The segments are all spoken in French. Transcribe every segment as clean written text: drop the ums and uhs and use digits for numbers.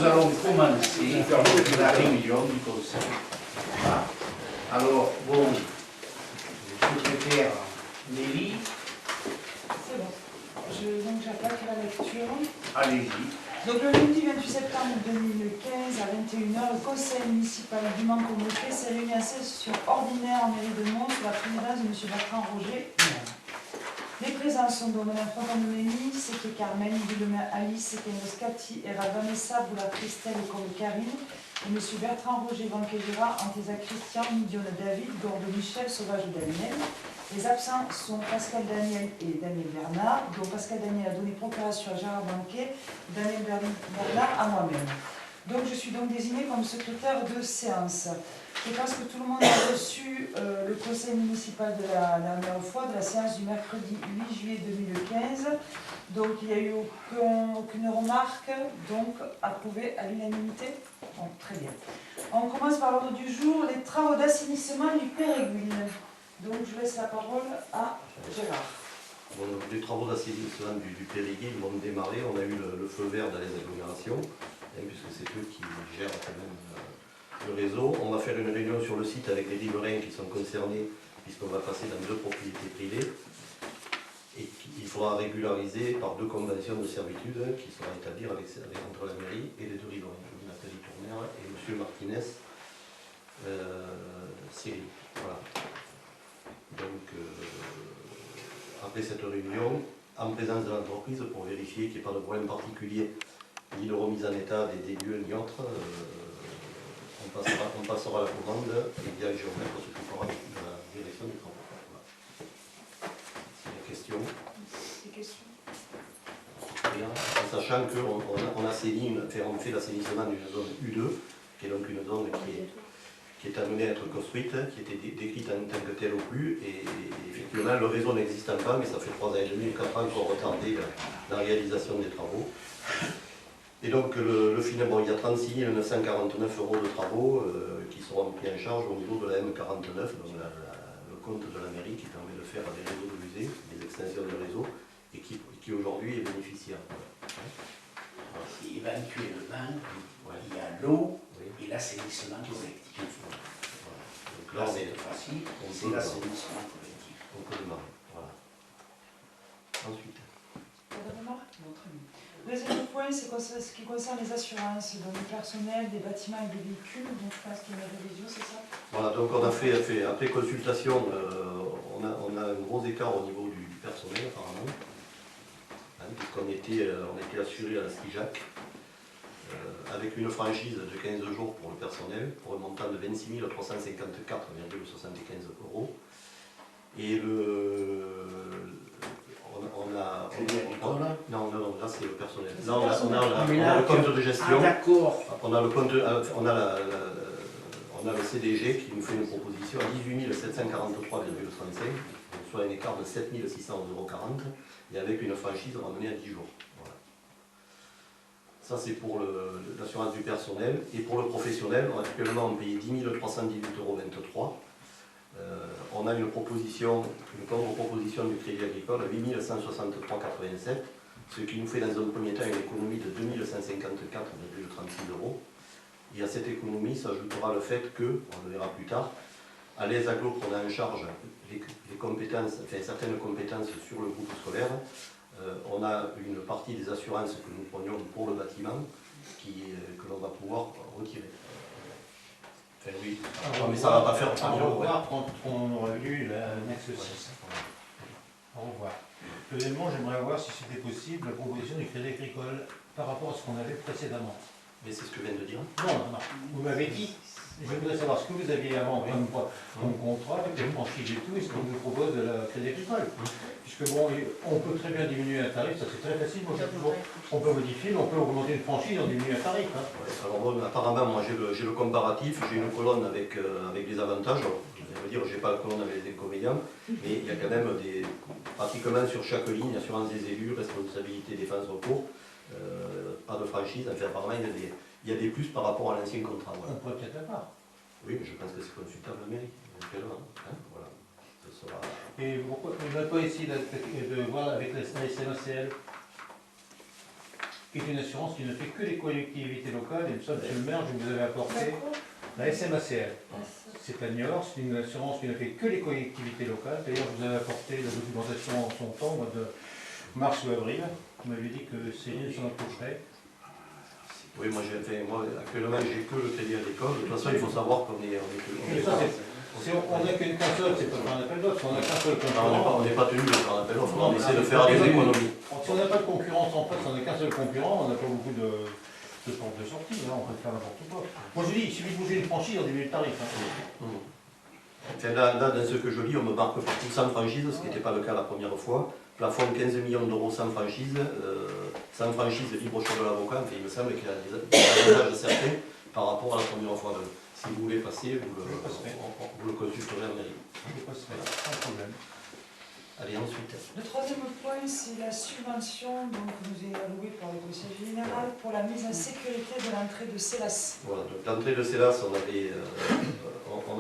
allons commencer la réunion du conseil. Voilà. Alors, bon, secrétaire Nelly, C'est bon. Donc j'attaque la lecture. allez-y. Donc le lundi 28 septembre 2015 à 21h, le conseil municipal du Mans-Comté s'est réuni à session ordinaire en mairie de Mons sous la présidence de M. Bertrand Roger. Les présents sont donc Mme Fontaine-Noémie, c'était Carmen, Guillaume Alice, Kenros Cathy, Eva Vanessa, Boula Christelle et Comme Karine, et M. Bertrand Roger Vanquegera, Antesa Christian, Midione David, Gordo Michel, Sauvage Daniel. Les absents sont Pascal Daniel et Daniel Bernard, dont Pascal Daniel a donné procuration à Gérard Banquet, Daniel Bernard à moi-même. Donc je suis donc désignée comme secrétaire de séance. Je pense que tout le monde a reçu le conseil municipal de la dernière fois, de la séance du mercredi 8 juillet 2015. Donc il n'y a eu aucune remarque, donc approuvé à l'unanimité. Bon, très bien. On commence par l'ordre du jour, les travaux d'assainissement du Péréguil. Donc je laisse la parole à Gérard. Bon, donc, les travaux d'assainissement du Péréguil vont démarrer. On a eu le feu vert dans les agglomérations, puisque c'est eux qui gèrent quand même le réseau. On va faire une réunion sur le site avec les riverains qui sont concernés, puisqu'on va passer dans 2 propriétés privées. Et qu'il faudra régulariser par 2 conventions de servitude qui seront établies entre la mairie et les 2 riverains, Nathalie Tourner et M. Martinez Cyril. Voilà. Donc, après cette réunion, en présence de l'entreprise, pour vérifier qu'il n'y ait pas de problème particulier, ni de remise en état des lieux, ni autre, on passera la commande et bien le géomètre s'occupera de la direction des travaux. Voilà. C'est des questions. Des questions. Rien. En sachant qu'on on fait l'assainissement d'une zone U2, qui est donc une zone qui est amenée à être construite, qui était décrite en tant que telle au plus, et effectivement le réseau n'existe pas, mais ça fait 3 ans et demi, 4 ans qu'on a retardé la réalisation des travaux. Et donc finalement, il y a 36 949 € de travaux qui seront pris en charge au niveau de la M49, donc le compte de la mairie qui permet de faire des réseaux de musées, des extensions de réseau, et qui aujourd'hui est bénéficiaire. Voilà. C'est éventuellement, il y a l'eau et l'assainissement collectif. Voilà. Donc Là, là, cette fois-ci, c'est l'assainissement collectif. on peut démarrer. Voilà. Ensuite. Pas de remarques? Non, très bien. Deuxième point, c'est ce qui concerne les assurances, donc du personnel, des bâtiments et des véhicules. Donc je pense qu'il y a une révision, c'est ça? Voilà, donc on a fait après consultation, on a un gros écart au niveau du personnel apparemment, puisqu'on était assuré à la SKIJAC, avec une franchise de 15 jours pour le personnel, pour un montant de 26 354,75 €. Et non, là c'est le personnel. Là on a le compte de gestion. Ah, d'accord. On a le CDG qui nous fait une proposition à 18 743,35, soit un écart de 7 600,40 €, et avec une franchise ramenée à 10 jours. Voilà. Ça c'est pour l'assurance du personnel. Et pour le professionnel, actuellement on paye 10 318,23 €. On a une contre-proposition du Crédit Agricole à 8 163,87 €, ce qui nous fait dans un premier temps une économie de 2 154,36 €. Et à cette économie s'ajoutera le fait que, on le verra plus tard, à les agglos qu'on a en charge les compétences, enfin certaines compétences sur le groupe scolaire, on a une partie des assurances que nous prenions pour le bâtiment que l'on va pouvoir retirer. Enfin oui, mais ça ne va pas faire 3 000 €. Au revoir quand on aura lu l'annexe 6. Au revoir. Deuxièmement, j'aimerais voir si c'était possible la proposition du Crédit Agricole par rapport à ce qu'on avait précédemment. Mais c'est ce que je viens de dire. Non, vous m'avez dit. Je voudrais savoir ce que vous aviez avant comme contrat, avec les franchises et tout, et ce qu'on vous propose de la Crédit Agricole. Puisque bon, on peut très bien diminuer un tarif, ça c'est très facile. Moi, on peut modifier, mais on peut augmenter une franchise, on diminue un tarif. Hein. Ouais, alors bon, apparemment, moi j'ai le comparatif, j'ai une colonne avec les avantages. Je veux dire, je n'ai pas la colonne avec les inconvénients, mais il y a quand même pratiquement sur chaque ligne, assurance des élus, responsabilité, défense, recours, pas de franchise. Enfin, apparemment, il y a des plus par rapport à l'ancien contrat. Voilà. On pourrait peut-être l'avoir. Oui, mais je pense que c'est consultable la mairie, éventuellement. Voilà. Ce sera... Et pourquoi, on n'a pas essayé de voir avec la SNCL qui est une assurance qui ne fait que les collectivités locales. Et ça, monsieur le maire, je vous avais apporté la SMACL. C'est à Niort, c'est une assurance qui ne fait que les collectivités locales. D'ailleurs, je vous avais apporté la documentation en son temps, au mois de mars ou avril. Vous m'avez dit que Céline s'en approcherait. Oui, moi actuellement j'ai que le crédit agricole. De toute façon, il faut savoir qu'on est On n'a qu'une console, c'est pas un appel d'offres, on n'a qu'un seul concurrent. on n'est pas tenu de faire un appel d'offres, on essaie de faire des économies. Si on n'a pas de concurrence en face, on n'a qu'un seul concurrent, on n'a pas beaucoup de portes de sortie, hein, on peut faire n'importe quoi. Moi je dis, il suffit de bouger une franchise, on diminue le tarif. Enfin, là, dans ce que je lis, on me marque partout sans franchise, ce qui n'était pas le cas la première fois. Plafond 15 millions d'euros sans franchise libre choix de l'avocat. Enfin, il me semble qu'il y a des avantages certains par rapport à la première fois. Donc, si vous voulez passer, vous le consulterez en mairie. Je passerai, sans problème. Allez, ensuite. Le troisième point, c'est la subvention donc, que nous est allouée par le Conseil général pour la mise en sécurité de l'entrée de CELAS. Voilà, donc l'entrée de CELAS, on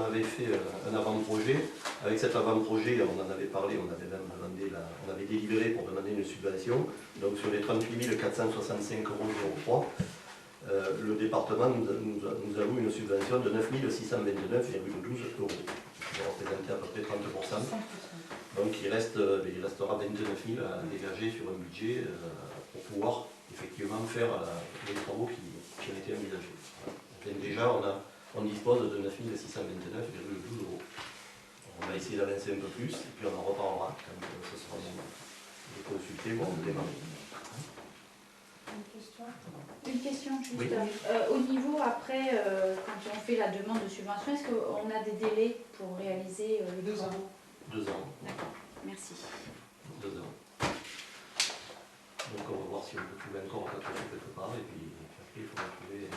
avait fait un avant-projet. Avec cet avant-projet, on en avait parlé, on avait délibéré pour demander une subvention. Donc sur les 38 465,03 €, le département nous alloue une subvention de 9 629,12 €. Ça représente à peu près 30%. Donc il restera 29 000 à dégager sur un budget pour pouvoir effectivement faire les travaux qui ont été envisagés. Donc déjà, on dispose de 9 629,12 €. On va essayer d'avancer un peu plus et puis on en reparlera quand ce sera le moment de consulter pour le démarrer. Une question juste. Oui. Au niveau après, quand on fait la demande de subvention, est-ce qu'on a des délais pour réaliser les 2 ans. 2 ans. D'accord, merci. 2 ans. Donc on va voir si on peut trouver encore quelque part et puis après il faudra trouver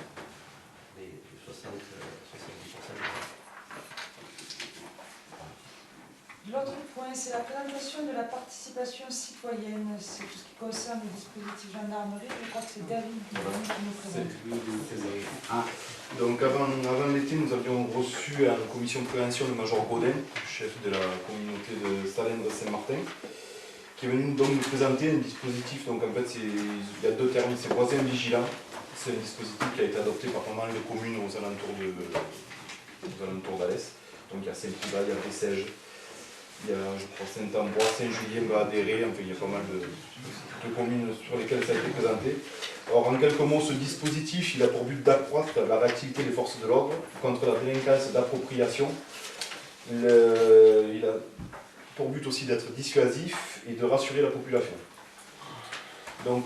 les 70%. L'autre point, c'est la présentation de la participation citoyenne. C'est tout ce qui concerne le dispositif gendarmerie. Je crois que c'est David qui nous présente. Donc avant l'été, nous avions reçu en commission de prévention le major Godin, chef de la communauté de Salindre-Saint-Martin, qui est venu donc nous présenter un dispositif. Donc en fait, il y a 2 termes, c'est voisin vigilant. C'est un dispositif qui a été adopté par pas mal de communes aux alentours d'Alès. Donc il y a Saint-Privat, il y a Bessèges, il y a, je crois, Saint-Ambrois, Saint-Julien va adhérer, enfin il y a pas mal de communes sur lesquelles ça a été présenté. Alors en quelques mots, ce dispositif, il a pour but d'accroître la réactivité des forces de l'ordre contre la délinquance d'appropriation. Il a pour but aussi d'être dissuasif et de rassurer la population. Donc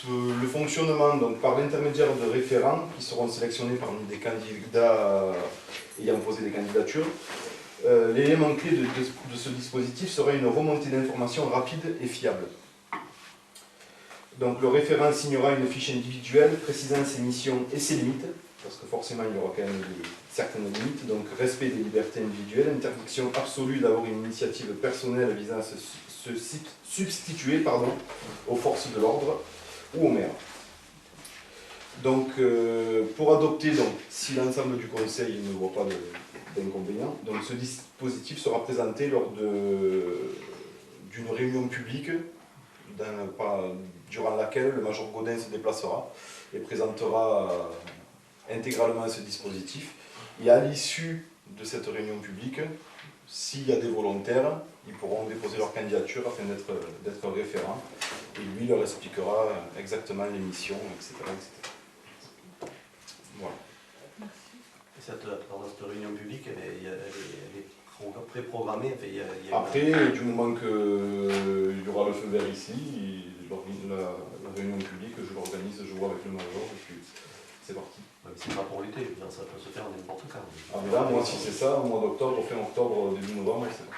le fonctionnement, donc, par l'intermédiaire de référents qui seront sélectionnés parmi des candidats ayant posé des candidatures. L'élément clé de ce dispositif serait une remontée d'informations rapide et fiable. Donc le référent signera une fiche individuelle précisant ses missions et ses limites, parce que forcément il y aura quand même certaines limites, donc respect des libertés individuelles, interdiction absolue d'avoir une initiative personnelle visant à se substituer aux forces de l'ordre ou au maire. Donc pour adopter, si l'ensemble du conseil ne voit pas d'inconvénient, donc ce dispositif sera présenté lors d'une réunion publique durant laquelle le major Godin se déplacera et présentera intégralement ce dispositif. Et à l'issue de cette réunion publique, s'il y a des volontaires, ils pourront déposer leur candidature afin d'être référents. Et lui leur expliquera exactement les missions, etc. Voilà. Cette réunion publique, elle est pré-programmée. Après, du moment qu'il y aura le feu vert ici, la réunion publique, je l'organise, je vois avec le major, et puis c'est parti. C'est pas pour l'été, ça peut se faire n'importe quand. Ah mais là, moi, si c'est ça, au mois d'octobre, fin octobre, début novembre, c'est bon.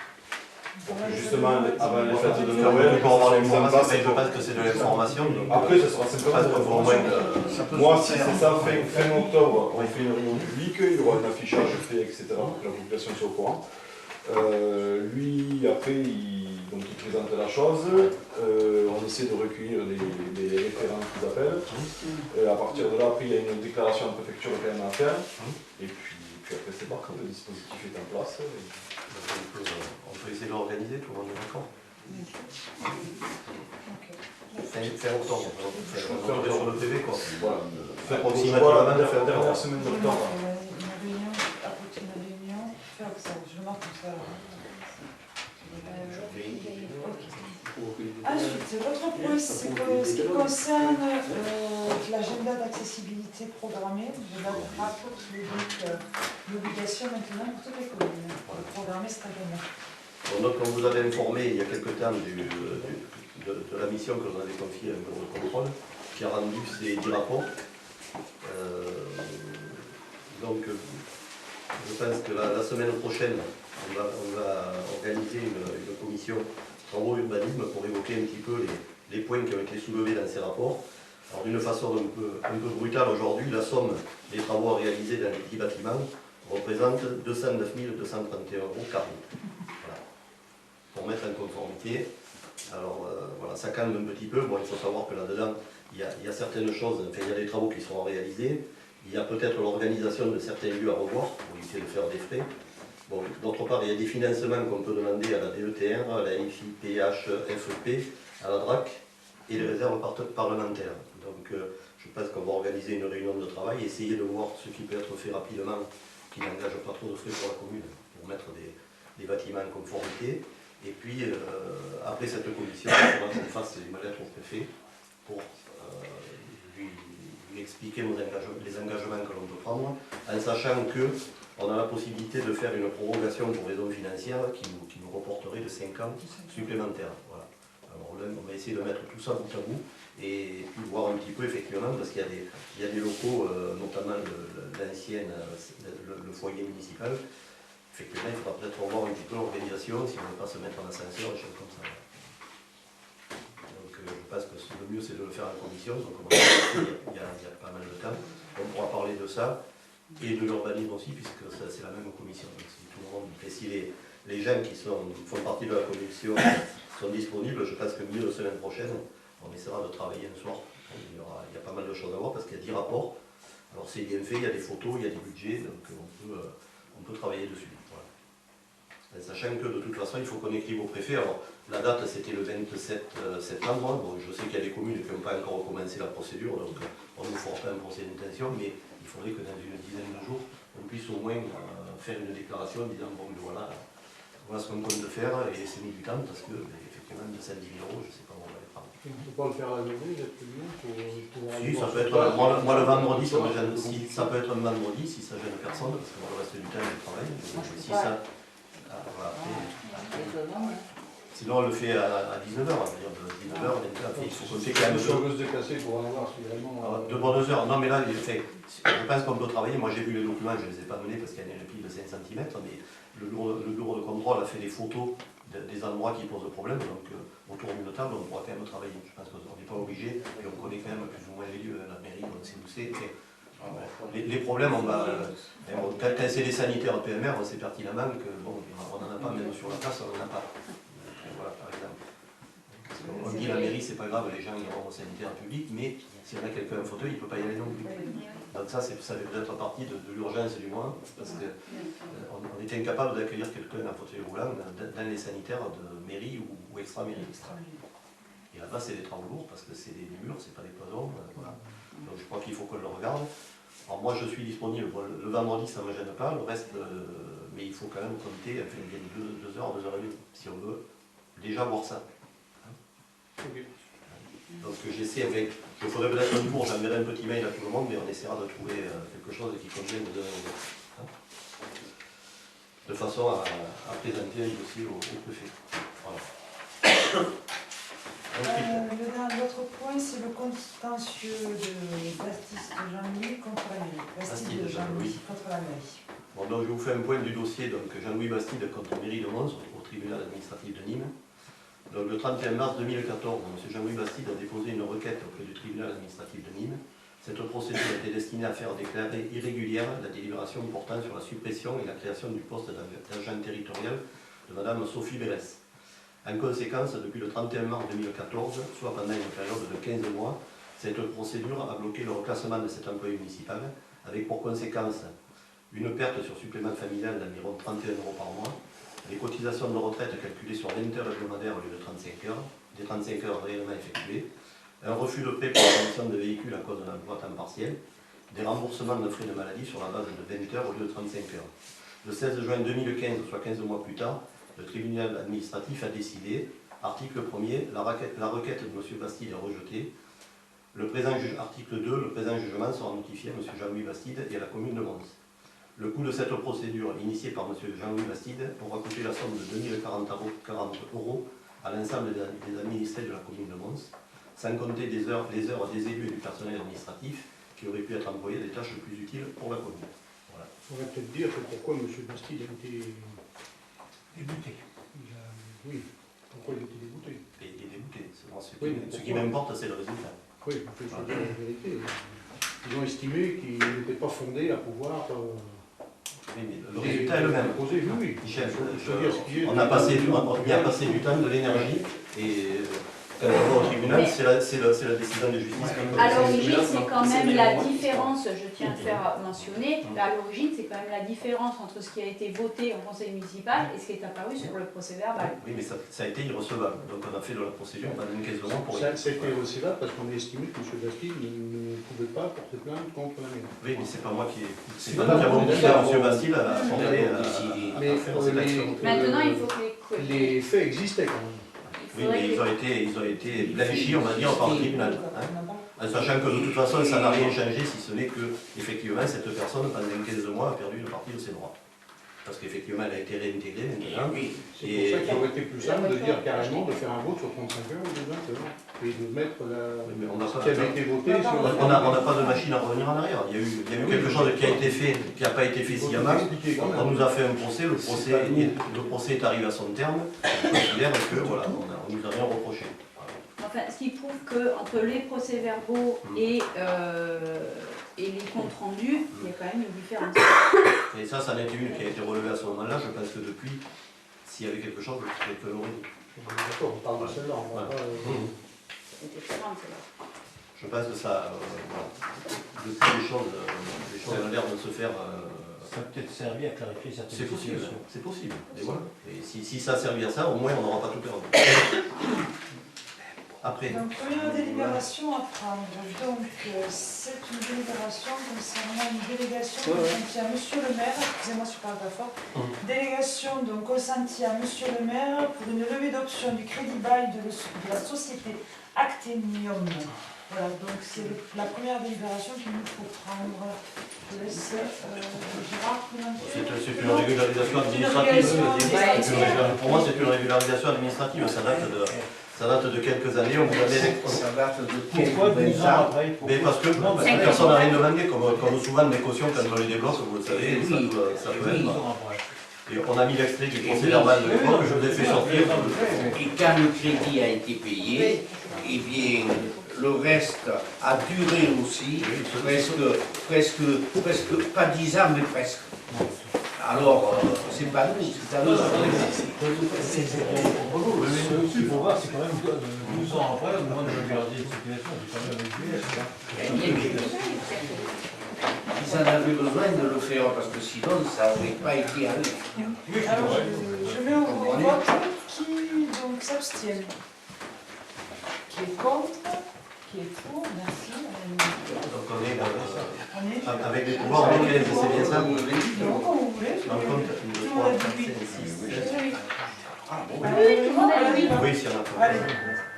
Pour que justement, avant les fêtes de Noël, pour avoir l'information, je pense que c'est de l'information. Après, ça sera simplement moi, si c'est ça, fin octobre, on fait une réunion publique, il y aura un affichage fait, etc., pour que la population soit au courant. Lui, après, il présente la chose, on essaie de recueillir les référents qu'ils appellent. À partir de là, après, il y a une déclaration en préfecture quand même à faire. Et puis après, c'est parti, le dispositif est en place. On peut essayer de l'organiser, tout le monde est d'accord. Fin octobre, faire sur le PV quoi. Voilà. Approximativement de fin Dernière octobre. semaine Une d'octobre. réunion, après une réunion, faire ça, je le marque comme ça. Ensuite, l'autre point, c'est que ce qui concerne l'agenda d'accessibilité programmée, je la rappelle, qui est donc l'obligation maintenant pour toutes les communes, de programmer cette agenda. Donc, on vous avait informé il y a quelque temps de la mission que l'on avait confiée à un bureau de contrôle, qui a rendu ses 10 rapports. Donc, je pense que la semaine prochaine, on va organiser une commission travaux urbanisme pour évoquer un petit peu les points qui ont été soulevés dans ces rapports. Alors, d'une façon un peu brutale aujourd'hui, la somme des travaux réalisés dans les 10 bâtiments représente 209 231,40 €. Voilà. Pour mettre en conformité. Alors voilà, ça calme un petit peu. Bon, il faut savoir que là-dedans, il y a certaines choses, enfin, il y a des travaux qui seront réalisés. Il y a peut-être l'organisation de certains lieux à revoir pour éviter de faire des frais. Bon, d'autre part, il y a des financements qu'on peut demander à la DETR, à la FIPH, FEP, à la DRAC et les réserves parlementaires. Donc je pense qu'on va organiser une réunion de travail, essayer de voir ce qui peut être fait rapidement, qui n'engage pas trop de frais pour la commune, pour mettre des bâtiments en conformité. Et puis, après cette commission, il faudra qu'on fasse une lettre au préfet pour lui expliquer les engagements que l'on peut prendre, en sachant qu'on a la possibilité de faire une prorogation pour raisons financières qui nous reporterait de 5 ans supplémentaires. Voilà. Alors là, on va essayer de mettre tout ça bout à bout et puis voir un petit peu effectivement, parce qu'il y a des locaux, notamment l'ancienne, le foyer municipal. Effectivement, il faudra peut-être revoir un petit peu l'organisation, si on ne veut pas se mettre en ascenseur, des choses comme ça. Donc je pense que le mieux c'est de le faire en commission, donc on va il y a pas mal de temps. On pourra parler de ça, et de l'urbanisme aussi, puisque c'est la même commission. Donc si tout le monde, et si les gens qui font partie de la commission sont disponibles, je pense que milieu de semaine prochaine, on essaiera de travailler un soir. Il y a pas mal de choses à voir, parce qu'il y a 10 rapports. Alors c'est bien fait, il y a des photos, il y a des budgets, donc on peut travailler dessus. Voilà. Sachant que de toute façon, il faut qu'on écrive au préfet. Alors, la date, c'était le 27 septembre. Bon, je sais qu'il y a des communes qui n'ont pas encore commencé la procédure, donc on ne fera pas un procès d'intention, mais il faudrait que dans une dizaine de jours, on puisse au moins faire une déclaration disant, bon, voilà ce qu'on compte faire, et c'est mis du temps, parce que, effectivement, 210 €, je ne sais pas où on va les prendre. On ne peut pas le faire à la journée, pour Si, ça peut être, moi le vendredi, ça peut être un vendredi, si ça gêne personne, parce que le reste du temps, je travaille. Si ça, voilà, sinon, on le fait à 19h, de 19h, il faut compter quand même. Si on veut se déplacer pour en voir, si vraiment. De bonnes heures. Non, mais là, je pense qu'on peut travailler. Moi, j'ai vu les documents, je ne les ai pas menés parce qu'il y a une pile de 5 cm, mais le bureau de contrôle a fait des photos des endroits qui posent problème. Donc, autour d'une table, on pourra quand même travailler. Je pense qu'on n'est pas obligé, et on connaît quand même plus ou moins les lieux. La mairie, on sait où c'est. Les problèmes, quand c'est des sanitaires PMR, on sait pertinemment que bon, on n'en a pas, même sur la place, on n'en a pas. Voilà, par exemple. On dit la mairie, c'est pas grave, les gens iront au sanitaire public, mais s'il y en a quelqu'un en fauteuil, il ne peut pas y aller non plus. Donc ça fait peut-être partie de l'urgence du mois, parce qu'on était incapable d'accueillir quelqu'un en fauteuil roulant dans les sanitaires de mairie ou extra-mairie. Et là-bas, c'est des travaux lourds, parce que c'est des murs, c'est pas des cloisons. Voilà. Donc je crois qu'il faut qu'on le regarde. Alors moi, je suis disponible, le vendredi, ça ne me gêne pas, le reste, mais il faut quand même compter, enfin, il y a 2 heures, 2 heures et demie, si on veut déjà voir ça. Okay. Donc j'essaie avec, je ferai peut-être un tour, j'enverrai un petit mail à tout le monde, mais on essaiera de trouver quelque chose qui convienne aux uns aux autres. De façon à présenter un dossier au préfet. Voilà. L'autre point, c'est le contentieux de Bastide de Jean-Louis contre la mairie. Bastide de Jean-Louis contre la mairie. Bon, donc je vous fais un point du dossier, donc Jean-Louis Bastide contre mairie de Mons au tribunal administratif de Nîmes. Donc, le 31 mars 2014, M. Jean-Louis Bastide a déposé une requête auprès du tribunal administratif de Nîmes. Cette procédure était destinée à faire déclarer irrégulière la délibération portant sur la suppression et la création du poste d'agent territorial de Mme Sophie Bérès. En conséquence, depuis le 31 mars 2014, soit pendant une période de 15 mois, cette procédure a bloqué le reclassement de cet employé municipal, avec pour conséquence une perte sur supplément familial d'environ 31 € par mois, les cotisations de retraite calculées sur 20 heures hebdomadaires au lieu de 35 heures, des 35 heures réellement effectuées, un refus de prêt pour l'acquisition de véhicules à cause d'un emploi à temps partiel, des remboursements de frais de maladie sur la base de 20 heures au lieu de 35 heures. Le 16 juin 2015, soit 15 mois plus tard, le tribunal administratif a décidé, article 1er, la requête de M. Bastide est rejetée. Article 2, le présent jugement sera notifié à M. Jean-Louis Bastide et à la commune de Mons. Le coût de cette procédure initiée par M. Jean-Louis Bastide aura coûté la somme de 2040 € à l'ensemble des administrés de la commune de Mons, sans compter les heures des élus et du personnel administratif qui auraient pu être employés à des tâches plus utiles pour la commune. Voilà. On va peut-être dire que pourquoi M. Bastide a été Débuté. Oui, pourquoi il a été débouté. Et débouté. Oui, Ce qui m'importe, c'est le résultat. Oui, il faut dire la vérité. Ils ont estimé qu'il n'était pas fondé à pouvoir... Oui, mais le résultat est le même. Poser, oui. Michel, Faut dire ce qui est. on a passé du temps, de l'énergie, et quand on va au tribunal, c'est la décision de justice. À l'origine, c'est quand même la différence, je tiens à le faire mentionner, à l'origine, c'est quand même la différence entre ce qui a été voté en conseil municipal et ce qui est apparu sur le procès verbal. Oui, mais ça a été irrecevable. Donc on a fait de la procédure pendant une 15 mois pour... Ça a été recevable parce qu'on a estimé que M. Bastide ne pouvait pas porter plainte contre la mairie. Oui, mais c'est pas moi qui... C'est pas nous qui avons poussé à M. Bastide à fonder à faire cette action. Maintenant, il faut que Les faits existaient quand même. Oui, mais ils ont été blanchis, on va dire, par le tribunal. En sachant que de toute façon, ça n'a rien changé, si ce n'est que, effectivement, cette personne, pendant 15 mois, a perdu une partie de ses droits. Parce qu'effectivement, elle a été réintégrée maintenant. C'est pour ça qu'il aurait été plus simple de dire carrément de faire un vote sur 35 heures ou de 20 heures. Et de mettre ce qui avait été voté sur... On n'a pas de machine à revenir en arrière. Il y a eu quelque chose qui a été fait, qui n'a pas été fait sciemment. On nous a fait un procès, le procès est arrivé à son terme. On considère que, voilà, on nous a rien reproché. Enfin, ce qui prouve qu'entre les procès-verbaux et les comptes rendus, il y a quand même une différence. Et ça en été une qui a été relevée à ce moment-là. Je pense que depuis, s'il y avait quelque chose, quelqu'un l'aurait dit. D'accord, on parle de celle-là. C'était très grave, celle-là. Je pense que ça, depuis les choses ont l'air de se faire... Ça a peut-être servi à clarifier certaines C'est possible, situations. c'est possible. Et voilà. Et si ça a servi à ça, au moins on n'aura pas tout perdu. Après. Donc, première délibération à prendre. Donc, c'est une délibération concernant une délégation consentie à Monsieur le maire. Excusez-moi si je parle pas fort. Délégation donc consentie à Monsieur le maire pour une levée d'option du crédit bail de la société Actenium. Voilà, donc c'est la première délibération qu'il nous faut prendre. Je laisse Gérard commenter. C'est une régularisation administrative. Pour moi, c'est une régularisation administrative. Ça date de quelques années. On vous avait... Ça date de Pourquoi 12 ans après? Mais parce que personne n'a rien demandé, comme souvent des cautions quand on les débloque, vous le savez, ça peut être. Et on a mis l'extrait du procès verbal de l'époque, je l'ai fait sortir. Et quand le crédit a été payé, eh bien, le reste a duré aussi, presque pas 10 ans, mais presque. Alors, c'est pas nous, c'est à nous. Ce qu'il faut voir, c'est quand même 12 ans après, au moment de régulariser une situation, c'est quand même Ils en avaient besoin de le faire, parce que sinon, ça n'aurait pas été allé. Alors, je mets au vote qui donc s'abstient. Qui est contre? Qui est pour? Merci. Donc on est avec des pouvoirs en 15, c'est bien ça? Non, quand vous voulez. En compte, 1, 2, 3, 4, 5, 6, 7. Oui, tout le monde a oui. Oui, s'il y en a pas. Allez,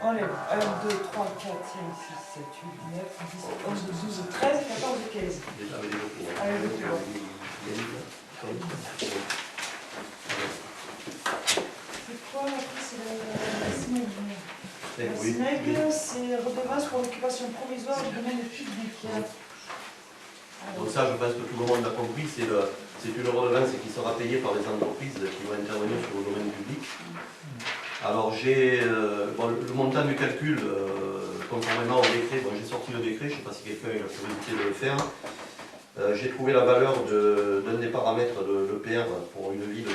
on lève. 1, 2, 3, 4, 5, 6, 7, 8, 9, 10, 11, 12, 13, 14, 15. Déjà avec des pouvoirs. Allez, le pouvoir. C'est quoi après? C'est la SMEG. La SMEG, c'est redevance pour l'occupation provisoire du domaine public. Donc ça, je pense que tout le monde l'a compris, c'est une redevance qui sera payée par les entreprises qui vont intervenir sur le domaine public. Alors le montant du calcul, conformément au décret, j'ai sorti le décret, je ne sais pas si quelqu'un a la curiosité de le faire. J'ai trouvé la valeur d'un des paramètres de l'EPR pour une ville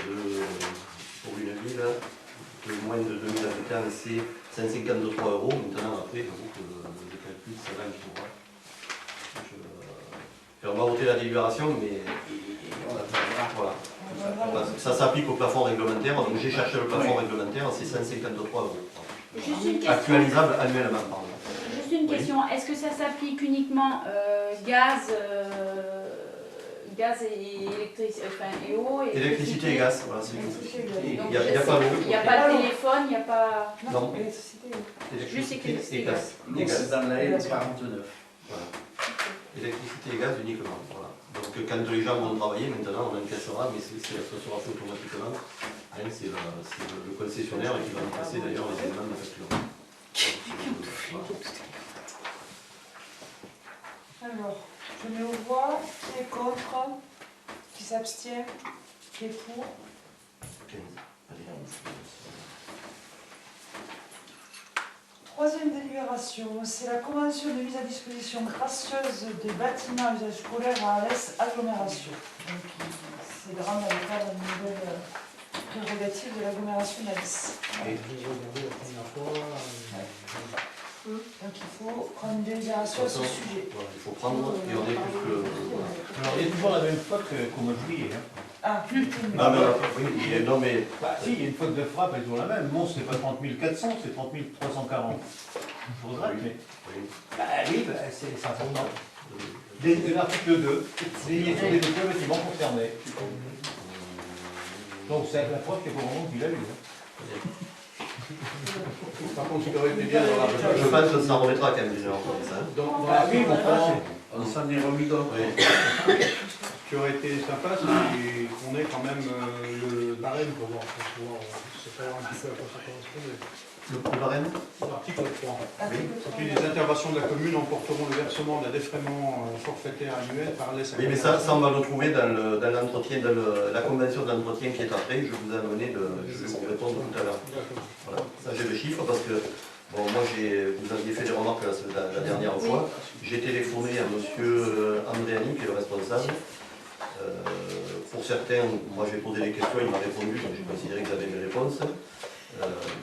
de moins de 2000 habitants, c'est 153 €. Maintenant, après, j'avoue que le calcul, c'est là qu'il faudra. On va voter la délibération, mais voilà. ça s'applique au plafond réglementaire, donc j'ai cherché le plafond réglementaire, c'est 153 €. Juste une question. Actualisable annuellement, pardon. Juste une question. Est-ce que ça s'applique uniquement gaz et électricité, enfin, et eau et Électricité et gaz, voilà, c'est tout. Électricité, Il n'y a pas d'eau. Il n'y a pas de téléphone, il n'y a pas... Non. Électricité. Électricité et gaz. Donc c'est dans la L49. Voilà. Électricité et gaz uniquement. Voilà. Donc quand les gens vont travailler, maintenant on encaissera, mais ça sera fait automatiquement. Hein, c'est le concessionnaire qui va encaisser d'ailleurs les éléments de facture. Voilà. Alors, je mets aux voix, qui est contre, qui s'abstient, qui est pour. 15. Allez. Troisième délibération, c'est la convention de mise à disposition gracieuse des bâtiments à usage scolaire à Alès Agglomération. Donc, c'est de rendre à l'état une nouvelle prérogative de l'agglomération d'Alès. J'ai regardé la première fois. Donc, il faut prendre une délibération à ce sujet. Voilà, il faut prendre et on est plus que. Alors, il y a toujours la même faute qu'au mois de juillet. Hein. Ah, Ah, mais oui, non, mais. Bah, si, il y a une faute de frappe, elle est toujours la même. Bon, c'est pas 30 400, c'est 30 340. Je regrette, mais. Oui. Bah oui, bah, c'est important. De l'article 2, c'est les deux bâtiments concernés. Donc, c'est la preuve qu'il y a pour le moment qu'il a eu. Hein. Par contre, ce qui aurait été bien dans la Je pense que ça remettra quand même déjà en place. Hein. dans Ah la oui, bon, On s'en est remis d'autres. Oui. Ce qui aurait été sympa, c'est qu'on ait quand même le barème pour voir, se faire un petit peu à quoi ça correspond. Le barème. L'article 3. article Puis les interventions de la commune emporteront le versement d'un défraiement forfaitaire annuel par l'ES. Oui, mais ça on va le trouver dans l'entretien, dans la convention d'entretien qui est après. Je vous ai amené, je vais vous répondre tout à l'heure. Voilà. Ça, j'ai le chiffre parce que, bon, moi, vous aviez fait des remarques la dernière fois. J'ai téléphoné à monsieur Andréani, qui est le responsable. Pour certains, moi j'ai posé des questions, il m'a répondu, donc j'ai considéré que j'avais mes réponses.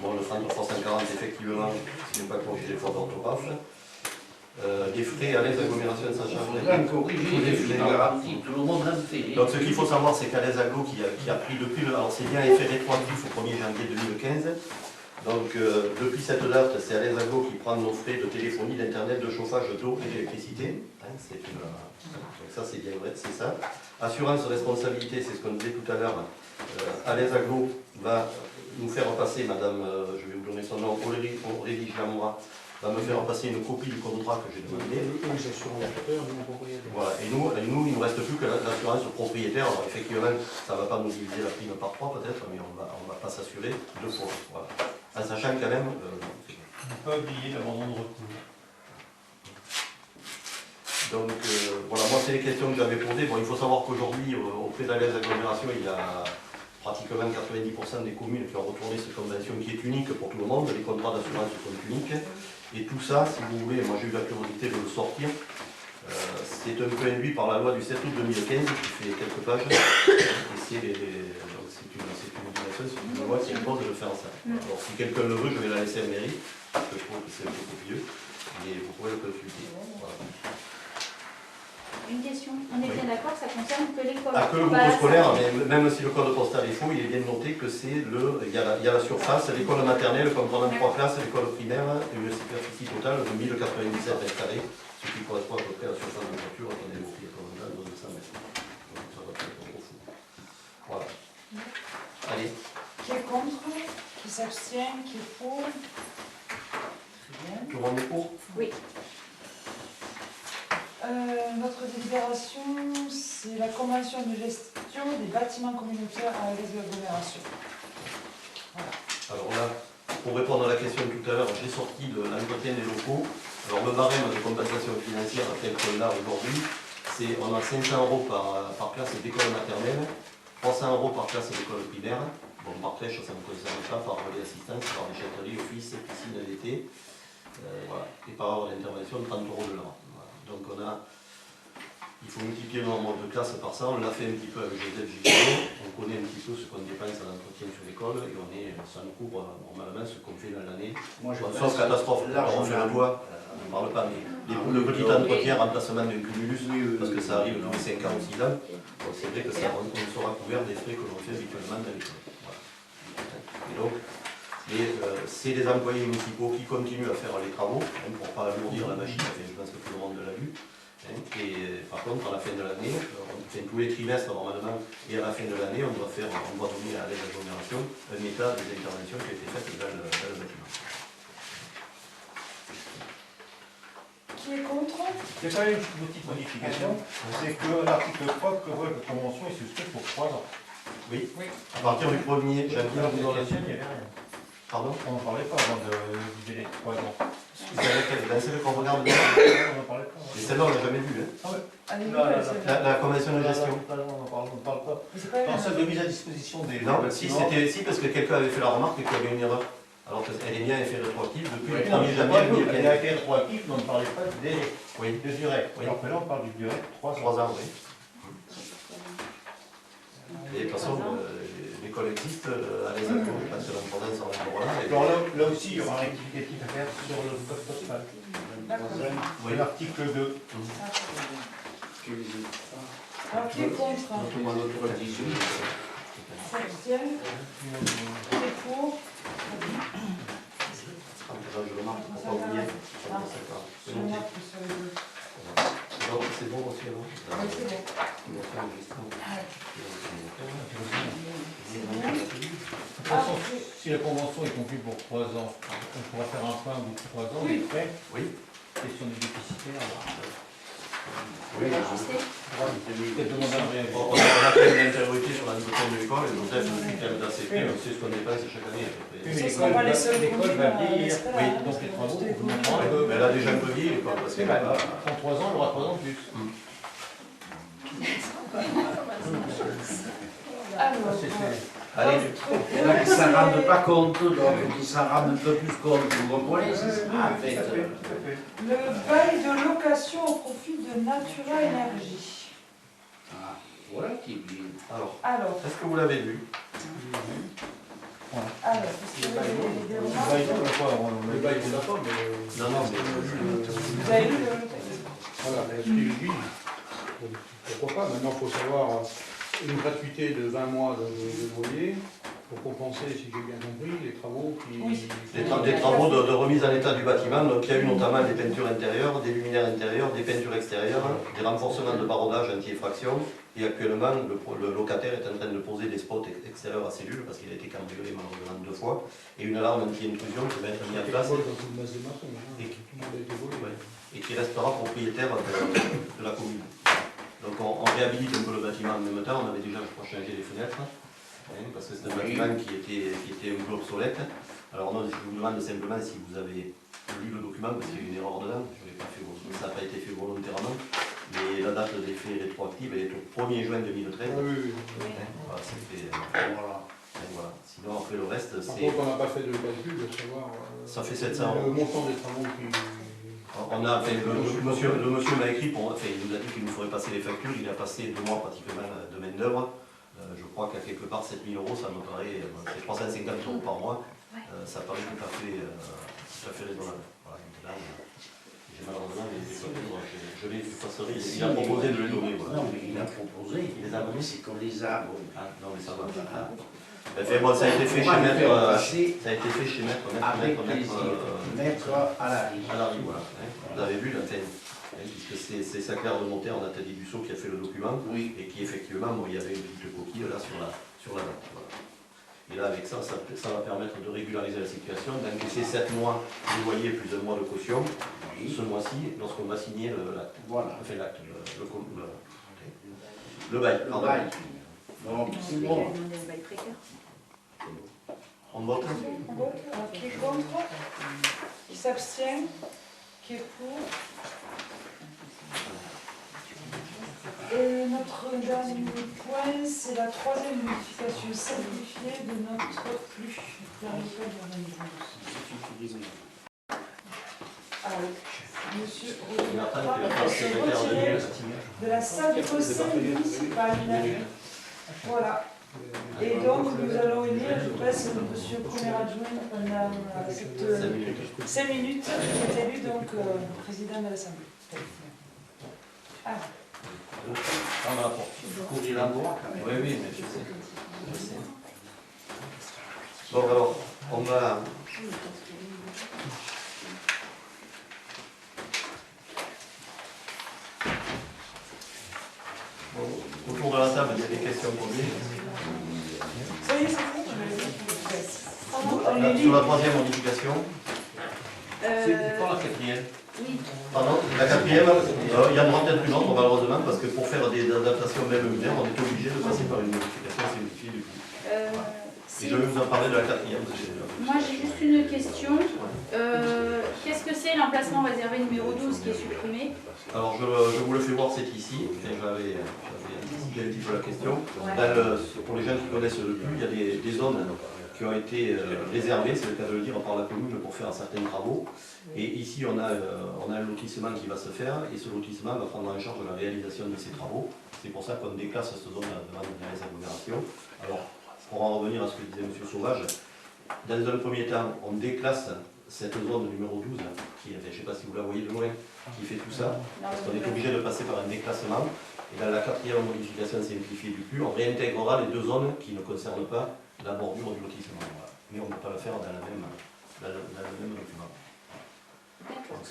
Bon, le 3340, effectivement, ce n'est pas corrigé les fautes d'orthographe. Les frais à l'aise agglomération de Sacha. Il faudrait corriger les frais garantis, tout le monde en fait. Donc ce qu'il faut savoir, c'est qu'à l'aise aglo qui a pris depuis alors c'est bien effet rétroactif au 1er janvier 2015. Donc depuis cette date, c'est à l'aise aglo qui prend nos frais de téléphonie, d'internet, de chauffage, d'eau et d'électricité. Hein, donc ça c'est bien vrai, c'est ça. Assurance responsabilité, c'est ce qu'on disait tout à l'heure. À l'aise aglo va nous faire passer, madame, je vais vous donner son nom, Aurélie Jamora, va me faire passer une copie du contrat que j'ai demandé. Les assurants locataires, nous, propriétaires. Voilà, et nous, il ne reste plus que l'assurance propriétaire. Alors effectivement, ça ne va pas nous diviser la prime par 3 peut-être, mais on va pas s'assurer 2 fois. Voilà. En sachant quand même... On ne peut pas oublier l'abandon de recours. Donc voilà, moi c'est les questions que j'avais posées. Bon, il faut savoir qu'aujourd'hui, auprès d'Alès Agglomération, il y a pratiquement 90% des communes qui ont retourné cette convention qui est unique pour tout le monde. Les contrats d'assurance sont uniques. Et tout ça, si vous voulez, moi j'ai eu la curiosité de le sortir. C'est un peu induit par la loi du 7 août 2015 qui fait quelques pages. Et c'est une obligation, c'est une loi qui impose de faire ça. Alors si quelqu'un le veut, je vais la laisser à la mairie, parce que je trouve que c'est un peu copieux. Mais vous pouvez le consulter. Voilà. Une question. On est bien d'accord, ça concerne que l'école. Ah, que le groupe scolaire, mais même si le code postal est faux, il est bien noté que c'est il y a la surface, l'école maternelle comprenant 3 classes, l'école primaire, et une superficie totale de 1097 mètres carrés, ce qui correspond à peu près à la surface de voiture qu'on a évoquée à 200 mètres. Donc ça va pas être trop fou. Voilà. Allez. Qui est contre, qui s'abstient, qui est pour. Très bien. Tout le monde est pour? Oui. Notre délibération, c'est la convention de gestion des bâtiments communautaires à l'aise de l'agglomération. Voilà. Alors là, pour répondre à la question tout à l'heure, j'ai sorti de l'entretien des locaux. Alors le barème de compensation financière tel qu'on l'a aujourd'hui, c'est on a 500 € par classe d'école maternelle, 300 € par classe d'école primaire. Bon, par crèche, ça ne me concerne pas, par relais assistance, par déchetterie, office, piscine d'été. Voilà. Et par heure d'intervention, 30 € de l'heure. Voilà. Donc il faut multiplier le nombre de classes par ça. On l'a fait un petit peu avec Joseph Gilles. On connaît un petit peu ce qu'on dépense en entretien sur l'école et ça nous couvre normalement ce qu'on fait dans l'année. Sauf catastrophe, on fait le toit, on ne parle pas, mais le petit entretien, remplacement d'un cumulus, parce que ça arrive tous les 5 ans ou 6 ans, c'est vrai que ça, on sera couvert des frais que l'on fait habituellement dans l'école. Voilà. Et donc, c'est des employés municipaux qui continuent à faire les travaux, hein, pour ne pas alourdir la machine, je pense que tout le monde l'a vu. Et par contre, à la fin de l'année, on fait tous les trimestres normalement, et à la fin de l'année, on doit donner à l'aide d'agglomération un état des interventions qui ont été faites dans le bâtiment. Qui est contre? Il y a quand même une petite modification, c'est que l'article 3 prévoit que la convention est souscrite pour 3 ans. Oui, à partir du 1er janvier. Dans la sienne, il n'y avait rien. Pardon? On n'en parlait pas avant du délai de 3 ans. Vous savez quelle celle qu'on regarde bien? On n'en parlait pas. Et celle-là, on l'a jamais vue. Hein. Ah ouais. La convention de gestion. On ne parle pas. C'est pas Dans celle de mise à disposition des. Non, si, parce que quelqu'un avait fait la remarque et qu'il y avait une erreur. Alors qu'elle est bien effet rétroactif depuis le 1er janvier 2015. Elle a été rétroactive, mais on ne parlait pas de délai, Oui, de durée. Oui. Alors que là, on parle d'une durée de 3 ans. 3 ans, oui. Et de toute façon, l'école existe, à les accords, je pense que l'importance en endroit-là. Alors là aussi, il y aura un rectificatif à faire sur le code postal. Oui. L'article 2. Alors qui est contre? S'abstient? Qui est pour? Je le marque pour ne pas oublier. Je le marque sur les deux. C'est bon aussi, non? Oui, c'est bon. De toute façon, si la convention est conclue pour 3 ans, on pourra faire un point au bout de 3 ans, Oui. après, Oui. question du déficitaire. Oui, Peut-être demander un réavis. on a fait une interrogation sur la notion de l'école, et donc là, je suis quand même d'assez près, on sait ce qu'on dépense chaque année. Ce seront pas les seuls l'école va vieillir. conduire, Oui, donc les travaux, toutes les vous communes. montrez un peu. Mais elle a déjà un peu vieilli, l'école, parce que En 3 ans, elle aura 3 ans de plus. Alors, allez, Il y en a qui ne s'en rendent pas compte, donc qui s'en rendent un peu plus compte, vous comprenez, c'est ça en fait. le bail de location au profit de Natura Énergie. Ah, voilà qui est bien. Alors, est-ce que vous l'avez lu? parce que des Le remarques. bail, on l'a pas, Le bail, on l'a pas, mais. Non, non, mais Vous avez lu le location? Voilà, ce qu'il dit, pourquoi pas. Maintenant, il faut savoir une gratuité de 20 mois de loyer pour compenser, si j'ai bien compris, les travaux qui. Oui. des travaux de remise en état du bâtiment, donc il y a eu notamment des peintures intérieures, des luminaires intérieures, des peintures extérieures, des renforcements de barodage anti-effraction, et actuellement le locataire est en train de poser des spots extérieurs à cellules parce qu'il a été cambriolé malheureusement 2 fois, et une alarme anti-intrusion qui va être mise en place et qui restera propriétaire de la commune. Donc on réhabilite un peu le bâtiment en même temps, on avait déjà, je crois, changé les fenêtres, parce que c'est un bâtiment qui était un peu obsolète. Alors non, je vous demande simplement si vous avez lu le document, parce qu'il y a une erreur dedans, ça n'a pas été fait volontairement, mais la date d'effet rétroactive elle est au 1er juin 2013. Oui. Voilà, voilà. Voilà. Sinon après le reste, Par c'est... contre, on n'a pas fait de calcul de savoir Ça fait 700 le euros. montant des travaux qui. On a, le monsieur m'a écrit, il nous a dit qu'il nous ferait passer les factures, il a passé 2 mois pratiquement de main d'œuvre. Je crois qu'à quelque part 7 000 euros, ça me paraît, c'est 350 euros par mois, ça paraît tout à fait raisonnable. Voilà, là, j'ai malheureusement les factures, je les passerai, il a proposé de les donner. Voilà. Non, mais il a proposé, c'est qu'on les a. Non, mais ça va. Enfin, bon, ça a été fait chez Maître, Avec Maître à la rive. à la rive, voilà. Vous avez vu la thème, puisque c'est Saclair de Monterre, Nathalie Dussault qui a fait le document, Oui. et qui effectivement, il y avait une petite coquille là sur la date. Voilà. Et là, avec ça va permettre de régulariser la situation, d'encaisser 7 mois de loyer plus 1 mois de caution, ce mois-ci, lorsqu'on va signer l'acte. Voilà. Enfin, l'acte, le bail, Le pardon. bail. Donc, c'est bon. On vote? On vote. Alors, qui est contre? Qui s'abstient? Qui est pour? Et notre dernier point, c'est la 3e modification simplifiée de notre flux vers l'école d'urbanisme. Alors, Monsieur Roger Martin, Bertrand qui va va faire se secrétaire de retirer l'Union. de la salle de conseil municipale. Voilà. Et donc, nous allons élire, je laisse monsieur le premier adjoint pendant 5 minutes, qui est élu donc président de l'Assemblée. Ah. On va couvrir la bourre. Oui, oui, mais je sais. Je sais. Bon, alors, on va. Bon, autour de la table, il y a des questions pour lui. Ça y est, c'est bon, je vais les Sur la troisième modification. Euh, Pour la quatrième. oui. Pardon, la quatrième, il y en aura peut-être une autre, malheureusement, parce que pour faire des adaptations même lunaires, on est obligé de passer par une modification simplifiée du coup. Et je vais vous en parler de la quatrième. Moi j'ai juste une question. Qu'est-ce que c'est l'emplacement réservé numéro 12 qui est supprimé? Alors je vous le fais voir, c'est ici. J'avais anticipé un petit peu la question. Pour les gens qui connaissent le plus, il y a des zones qui ont été réservées, c'est le cas de le dire, par la commune pour faire certains travaux. Et ici on a un lotissement qui va se faire et ce lotissement va prendre en charge la réalisation de ces travaux. C'est pour ça qu'on déclasse cette zone devant les agglomérations. Alors, pour en revenir à ce que disait M. Sauvage, dans un premier temps, on déclasse cette zone numéro 12, qui, je ne sais pas si vous la voyez de loin, qui fait tout ça, parce qu'on est obligé de passer par un déclassement. Et dans la quatrième modification simplifiée du PLU, on réintégrera les deux zones qui ne concernent pas la bordure du lotissement. Voilà. Mais on ne peut pas le faire dans le même document. Donc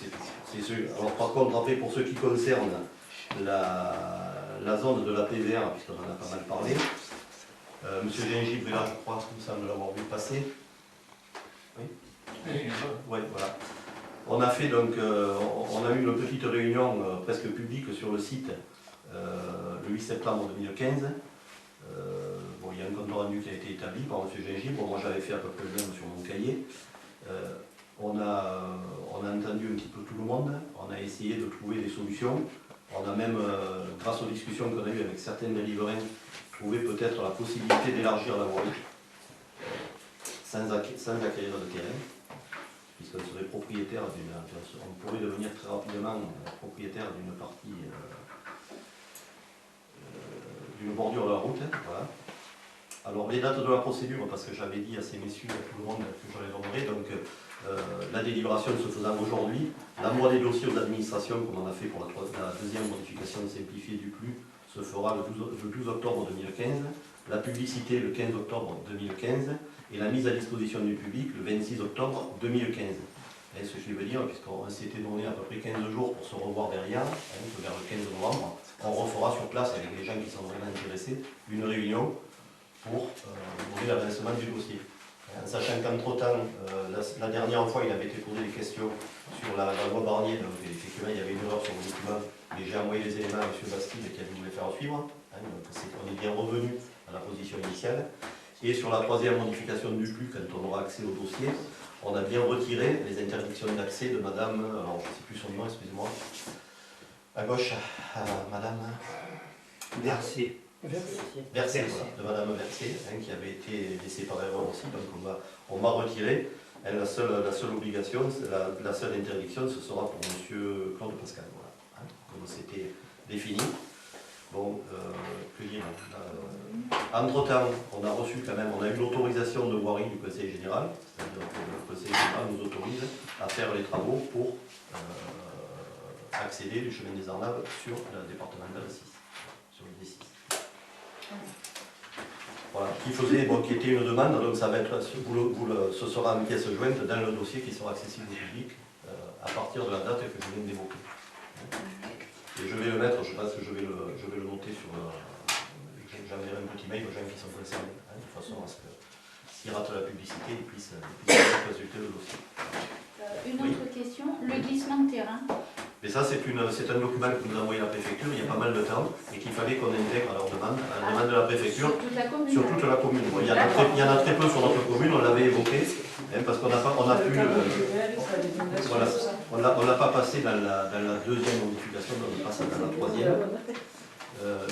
c'est sûr. Alors par contre, après, pour ce qui concerne la zone de la PVR, puisqu'on en a pas mal parlé, Monsieur Gingibre est là, je crois, il me semble l'avoir vu passer. Oui. Oui, voilà. On a fait donc, on a eu une petite réunion presque publique sur le site le 8 septembre 2015. Bon, il y a un compte rendu qui a été établi par M. Gingibre. Moi, j'avais fait à peu près le même sur mon cahier. On a entendu un petit peu tout le monde. On a essayé de trouver des solutions. On a même, grâce aux discussions qu'on a eues avec certains des riverains, trouvé peut-être la possibilité d'élargir la voirie sans acquérir de terrain, puisqu'on serait propriétaire on pourrait devenir très rapidement propriétaire d'une partie d'une bordure de la route. Voilà. Alors les dates de la procédure, parce que j'avais dit à ces messieurs, à tout le monde, que je les donnerais, donc la délibération se faisant aujourd'hui, l'envoi des dossiers aux administrations, comme on a fait pour la deuxième modification simplifiée du PLU, se fera le 12 octobre 2015, la publicité le 15 octobre 2015 et la mise à disposition du public le 26 octobre 2015. Et ce qui veut dire, puisqu'on s'était donné à peu près 15 jours pour se revoir derrière, vers le 15 novembre, on refera sur place avec les gens qui sont vraiment intéressés une réunion pour demander l'avancement du dossier. En sachant qu'entre-temps, la dernière fois, il avait été posé des questions sur la loi Barnier, donc effectivement, il y avait une erreur sur le document, mais j'ai envoyé les éléments à M. Bastide qui a dû me les faire suivre. Donc on est bien revenu à la position initiale. Et sur la troisième modification du PLU, quand on aura accès au dossier, on a bien retiré les interdictions d'accès de Madame, alors je ne sais plus son nom, excusez-moi, à gauche, Madame Versé. Versé, voilà, de Madame Versé, qui avait été laissée par erreur aussi, donc on va retirer. La seule obligation, la seule interdiction, ce sera pour M. Claude Pascal, voilà, comme c'était défini. Bon, que dire, entre-temps, on a reçu quand même, on a eu l'autorisation de voirie du Conseil Général, c'est-à-dire que le Conseil Général nous autorise à faire les travaux pour accéder du chemin des Arnaves sur le départemental 6, sur le D6. Voilà, qui était une demande, donc ça va être, ce sera une pièce jointe dans le dossier qui sera accessible au public à partir de la date que je viens d'évoquer. Et je vais le mettre, je pense que je vais le noter sur j'enverrai un petit mail aux gens qui sont concernés, de façon à ce que s'ils ratent la publicité, ils puissent consulter le dossier. Une autre question, le glissement de terrain. Mais ça, c'est un document que nous a envoyé la préfecture il y a pas mal de temps et qu'il fallait qu'on intègre à leur demande, à la demande de la préfecture. Sur toute la commune. Sur toute la commune. Bon, il y en a très peu sur notre commune, on l'avait évoqué, parce qu'on n'a pas, on l'a pas passé dans la deuxième modification, on passe dans la troisième.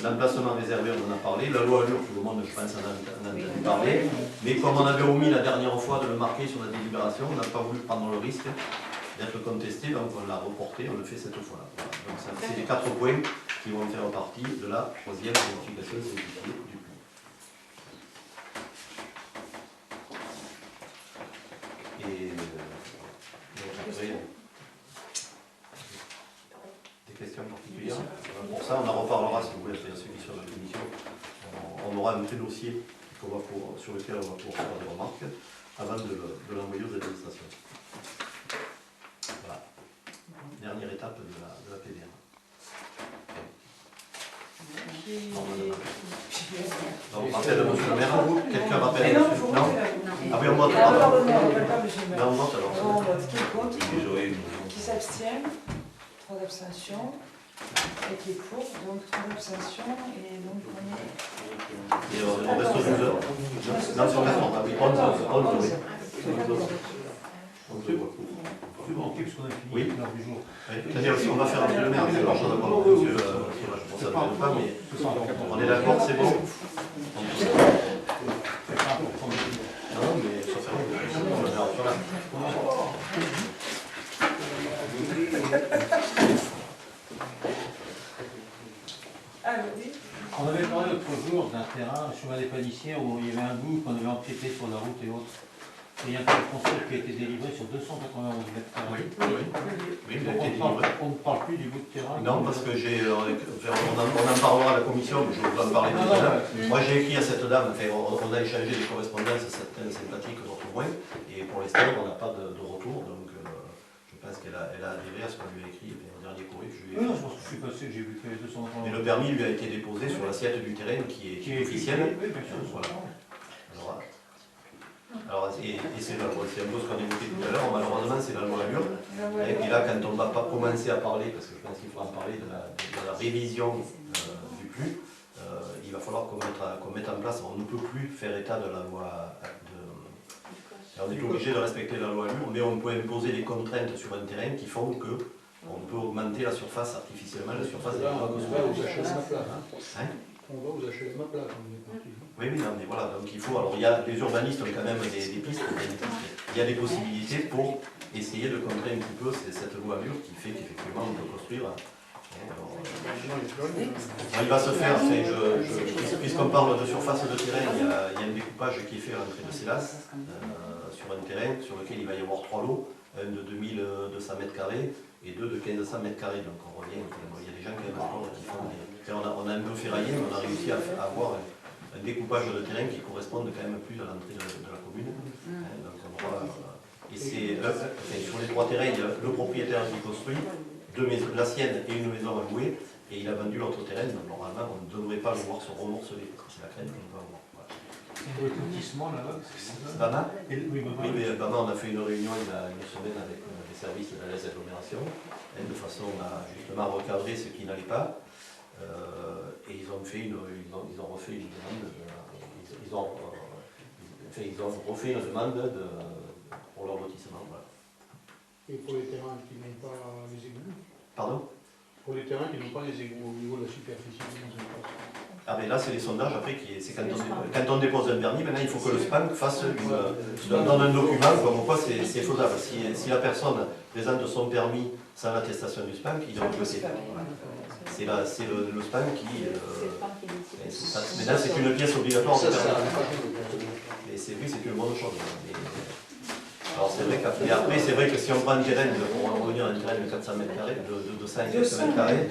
L'emplacement réservé, on en a parlé. La loi Allure, tout le monde, je pense, en a entendu parler. Mais comme on avait omis la dernière fois de le marquer sur la délibération, on n'a pas voulu prendre le risque d'être contesté, donc on l'a reporté, on le fait cette fois-là. Voilà. Donc c'est les 4 points qui vont faire partie de la 3e modification simplifiée du plan. Et donc après, des questions particulières. Pour ça, on en reparlera si vous voulez, ceux qui sont dans la commission. On aura un petit dossier sur lequel on va pouvoir faire des remarques avant de l'envoyer aux administrations. Voilà. Dernière étape de la PDR. Donc, on rappelle monsieur le maire. Quelqu'un rappelle Non, monsieur. il faut Non. voter Ah oui, on vote. Ah, pardon, non, on ne pas, monsieur le maire. Là, on vote alors. On vote. Qui est contre? Qui s'abstient? 3 abstentions. Et qui est pour? Donc 3 abstentions. Et donc on est. Et on reste aux 12 heures. Non, sur la forme. Ah oui, 11, oui. C'est bon, parce qu'on a fini Oui. l'heure du jour. C'est-à-dire aussi, on va faire un le maire, c'est la chose à voir avec monsieur, je ne sais pas, mais on est d'accord, c'est bon. C'est pas important. Non, mais ça fait Alors oui. On avait parlé l'autre jour d'un terrain, le chemin des Panissiens, où il y avait un bout qu'on avait empiété sur la route et autres. Et il y a un plan construit qui a été délivré sur 291 mètres carrés. Oui, il a Donc été délivré. on ne parle plus du bout de terrain. Non, parce que on en parlera à la commission, mais je vais vous en parler tout à l'heure. Moi j'ai écrit à cette dame, enfin, on a échangé des correspondances, certaines sympathiques, d'autres moins, et pour l'instant on n'a pas de retour, donc je pense qu'elle a adhéré à ce qu'on lui a écrit au dernier courrier que je lui ai Non, écrit. je pense que je suis passé, que j'ai vu qu'il y avait 291. Mais le permis lui a été déposé sur l'assiette du terrain qui est officielle. Oui, bien sûr. Voilà. Alors, et c'est un peu ce qu'on évoquait tout à l'heure, malheureusement c'est la loi Allure. Et là, quand on ne va pas commencer à parler, parce que je pense qu'il faudra en parler de la révision du PLU, il va falloir qu'on mette en place, on ne peut plus faire état de la loi. On est obligé de respecter la loi Allure, mais on peut imposer des contraintes sur un terrain qui font qu'on peut augmenter la surface artificiellement, la surface des lois. On va vous acheter ma place, on est parti. Oui, non, mais voilà, donc il faut. Alors, les urbanistes ont quand même des pistes, il y a des possibilités pour essayer de contrer un petit peu cette loi Allure qui fait qu'effectivement on peut construire. Alors, il va se faire, puisqu'on parle de surface de terrain, il y a un découpage qui est fait à l'entrée de Célas, sur un terrain sur lequel il va y avoir 3 lots, un de 2200 mètres carrés et 2 de 1500 mètres carrés. Donc on revient, il y a des gens qui font des. On a un peu ferraillé, mais on a réussi à avoir un découpage de terrain qui corresponde quand même plus à l'entrée de la commune. Donc on aura, et c'est sur les 3 terrains, il y a le propriétaire qui construit, la sienne et une maison à louer, et il a vendu l'autre terrain, donc normalement on ne devrait pas le voir se remorceler. C'est la crainte qu'on peut avoir. Voilà. Le lotissement là-bas, c'est Bama. Oui, Mais Bama, on a fait une réunion il y a une semaine avec les services de les agglomérations, de façon à justement recadrer ce qui n'allait pas. Et ils ont refait une demande, ils ont refait une demande pour leur lotissement. Voilà. Et pour les terrains qui n'ont pas les égouts? Pardon? Pour les terrains qui n'ont pas les égouts au niveau de la superficie, comment ça se passe? Ah ben là c'est les sondages après c'est quand on dépose un permis, maintenant il faut que le SPANC donne un document comme quoi c'est faisable. Si la personne présente son permis sans l'attestation du SPANC, il est rejeté. C'est le SPANC qui. Maintenant c'est une pièce obligatoire de permis. Et c'est vrai que c'est une bonne chose. Alors c'est vrai qu'après, c'est vrai que si on prend un terrain, pour en revenir à un terrain de 400 mètres carrés, de 200 mètres carrés,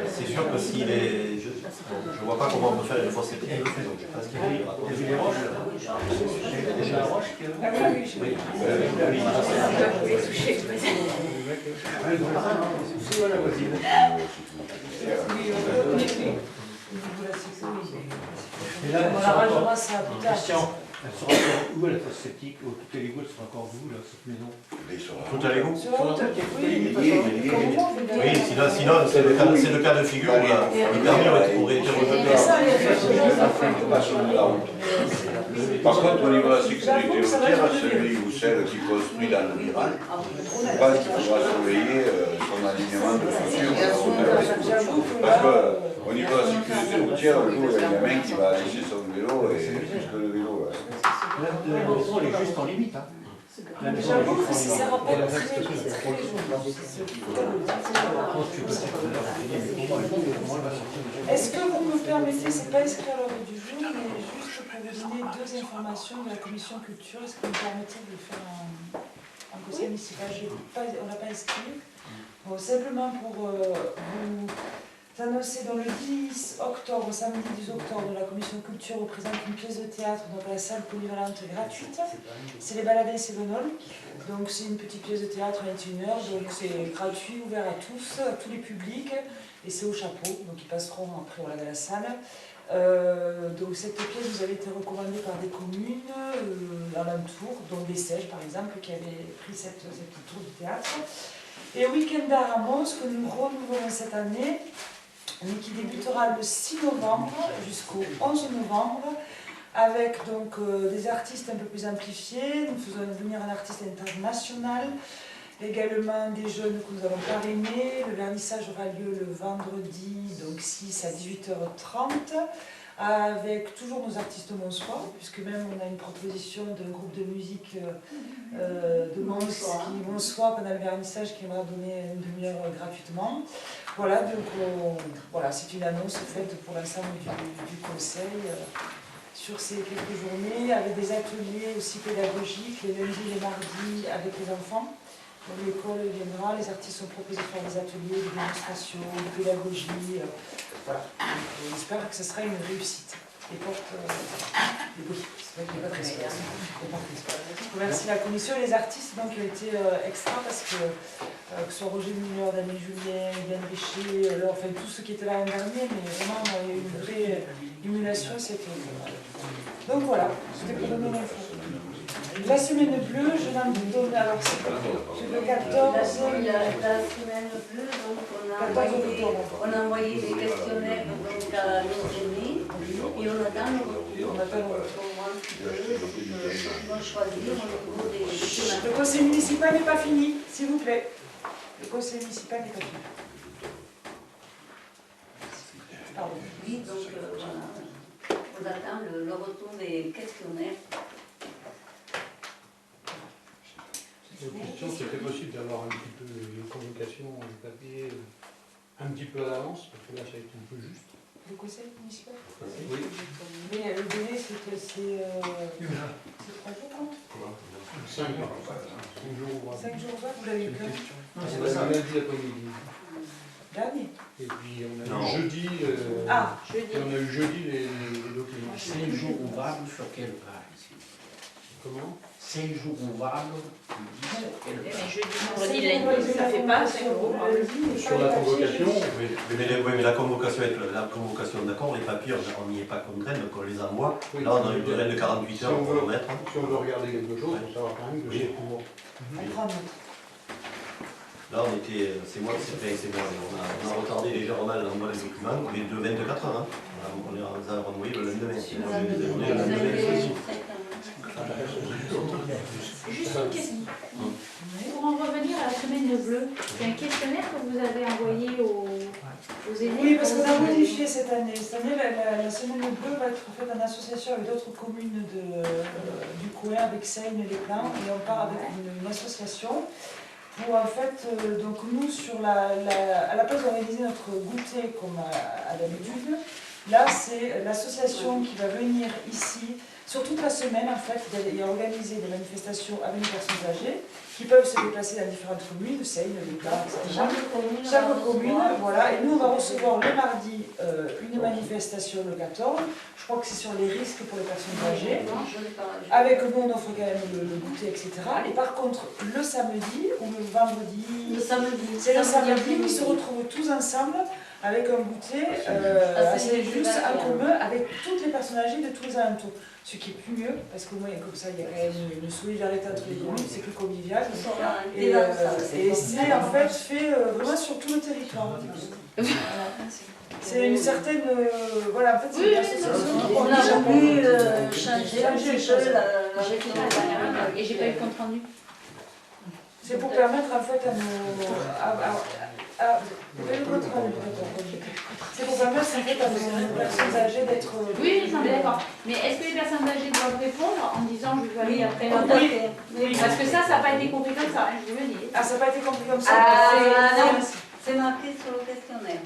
c'est sûr que s'il est. Je ne vois pas comment on peut faire une fosse septique, donc je pense qu'il y aura. les roches. C'est la roche qui est là. Et là, on arrangera ça plus tard. Christian, elle sera encore où la fosse septique? Tout est l'égout, elle sera encore où là, cette maison? Tout à l'égout. Sur la route, oui, Oui, sinon c'est le cas de figure où le permis aurait été rejeté. Par contre, au niveau de la sécurité routière, celui ou celle qui construit dans le virage, je pense qu'il faudra surveiller son alignement de chaussures. Parce qu'au niveau de la sécurité routière, un jour, il y a un gamin qui va laisser son vélo et plus que le vélo. La maison, elle est juste en limite. Hein. c'est grave. La maison J'avoue du que ça Fond, rappelle la très reste, joli. c'est C'est pour très le- joli. Je pense que tu peux faire tout à l'heure, mais pour moi, elle va sortir de chez Est-ce que vous me permettez, c'est pas inscrit à l'ordre du jour, mais juste pour vous donner deux informations de la commission culture, est-ce que vous me permettez de faire un conseil municipal? On l'a pas inscrit. Bon, simplement pour vous annoncer, dans le 10 octobre, samedi 10 octobre, la commission culture représente une pièce de théâtre dans la salle polyvalente gratuite. C'est les Baladins Cévenol. Donc c'est une petite pièce de théâtre à 21h, donc c'est gratuit, ouvert à tous les publics, et c'est au chapeau, donc ils passeront après voilà, dans la salle. Donc cette pièce vous avait été recommandée par des communes alentours, dont des Seiges par exemple, qui avaient pris cette petite tour du théâtre. Et Week-end à Ramos, que nous renouvelons cette année, mais qui débutera le 6 novembre jusqu'au 11 novembre, avec donc des artistes un peu plus amplifiés. Nous faisons venir un artiste international, également des jeunes que nous avons parrainés. Le vernissage aura lieu le vendredi, donc 6 à 18h30, avec toujours nos artistes monsois, puisque même on a une proposition d'un groupe de musique de monsois pendant le vernissage qui m'a donné une demi-heure gratuitement. Voilà, donc voilà, c'est une annonce faite pour l'ensemble du conseil sur ces quelques journées, avec des ateliers aussi pédagogiques, les lundis et les mardis avec les enfants. Donc l'école viendra, les artistes sont proposés de faire des ateliers, des démonstrations, de pédagogie. Voilà, donc, j'espère que ce sera une réussite. Les portes, oui, c'est vrai qu'il n'y a pas de espace. Je remercie la commission et les artistes donc, qui ont été extra parce que ce soit Roger Muller, Daniel Julien, Yann Richer, enfin tous ceux qui étaient là l'an dernier, mais vraiment on a eu une vraie émulation, c'était. Donc voilà, c'était pour donner l'info. La semaine bleue, je n'en donne alors c'est le 14. La semaine bleue, donc on a envoyé des questionnaires donc, à l'Ordonnée et on attend le retour. On attend le retour. On va choisir au niveau des. Le conseil municipal n'est pas fini, s'il vous plaît. Le conseil municipal n'est pas fini. Pardon. Oui, donc voilà. On attend le retour des questionnaires. La question, c'était possible d'avoir un petit peu les convocations de papier un petit peu à l'avance, parce que là, ça a été un peu juste. Le conseil municipal? Oui. Mais le délai, c'est 3 jours, non? 5 jours. 5 jours, vous l'avez eu quand? C'est ça. Lundi après-midi. Dernier. Et puis on a Non. eu jeudi. Jeudi. Et on a eu jeudi les documents. 5 jours ouvrables sur quelle part ici? Comment? 5 jours ouvrables, Mais jeudi, vendredi, lundi, ça fait pas 5 jours. Sur la convocation, Mais la convocation, d'accord, les papiers, on n'y est pas contraint, donc on les envoie. oui, Là, on a une durée de 48 heures pour le mettre. si on veut regarder quelque chose, il faut savoir quand même que c'est pour. Là, on était, c'est moi, on a retardé légèrement l'envoi des documents, mais de 24 heures. Hein. On les a renvoyés le lendemain. Sinon, je les ai donnés le lendemain. Juste une question. Pour en revenir à la semaine bleue, c'est un questionnaire que vous avez envoyé aux élèves? Oui, parce qu'on a modifié cette année. Cette année, la semaine bleue va être faite en association avec d'autres communes du coin, avec Seine et les Plans, et on part avec une association pour en fait, donc nous, à la place d'organiser notre goûter comme à l'habitude, là c'est l'association qui va venir ici sur toute la semaine en fait, et organiser des manifestations avec les personnes âgées qui peuvent se déplacer dans différentes communes, de Seine, les Plans, etc. Chaque commune, voilà, et nous on va recevoir le mardi une manifestation le 14, je crois que c'est sur les risques pour les personnes âgées, avec nous on offre quand même le goûter, etc. Et par contre, le samedi ou le vendredi, c'est le samedi où ils se retrouvent tous ensemble avec un goûter assez juste en commun avec toutes les personnes âgées de tous les alentours. Ce qui est plus mieux, parce qu'au moins comme ça il y a quand même une solidarité entre les communes, c'est plus convivial. Et c'est en fait fait vraiment sur tout le territoire. C'est une certaine. Voilà, en fait c'est une association. On a voulu changer un petit peu la Et j'ai pas eu le compte rendu. C'est pour permettre en fait Ah, vous pouvez le contrôler. C'est pour permettre en fait aux personnes âgées d'être. Oui, non, mais d'accord. Mais est-ce que les personnes âgées doivent répondre en disant je veux aller après la Oui. Oui, parce que ça n'a pas été compris comme ça, hein, je vous le dis. Ah, ça n'a pas été compris comme ça. Ah, non. C'est marqué sur le questionnaire.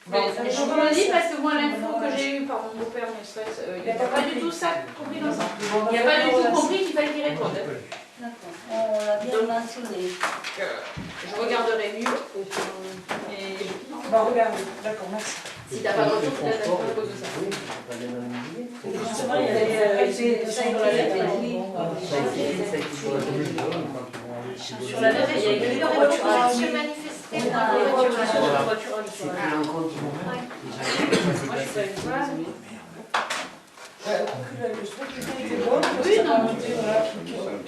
Je vous le dis parce que moi, l'info que j'ai eue par mon beau-père, il n'y a pas du tout ça compris comme ça. Il n'y a pas du tout compris qu'il fallait qu'il réponde. D'accord. On l'a bien mentionné. Je regarderai mieux. Et Bah, regardez, d'accord, merci. si t'as pas de retour, peut-être à cause de ça. Justement, il y a des Sur la lettre, oui. Sur la lettre, il y a écrit voiturage. Se manifester dans le voiturage. Moi, je suis pas une Je trouve que l'idée était bonne. Oui, non.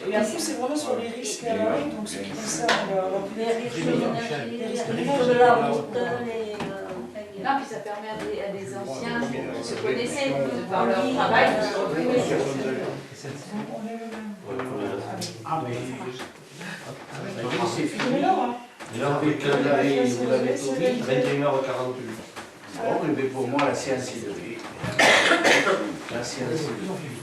Et en plus, c'est vraiment sur les risques à la rue, donc ce qui concerne Les risques de la route, les... Non, puis ça permet à des anciens qui se connaissaient par leur travail de se retrouver. C'est fini. Mais Avec l'arrêt, vous l'avez tout dit. 21h48. Bon, mais pour moi, la séance est levée. La séance est levée.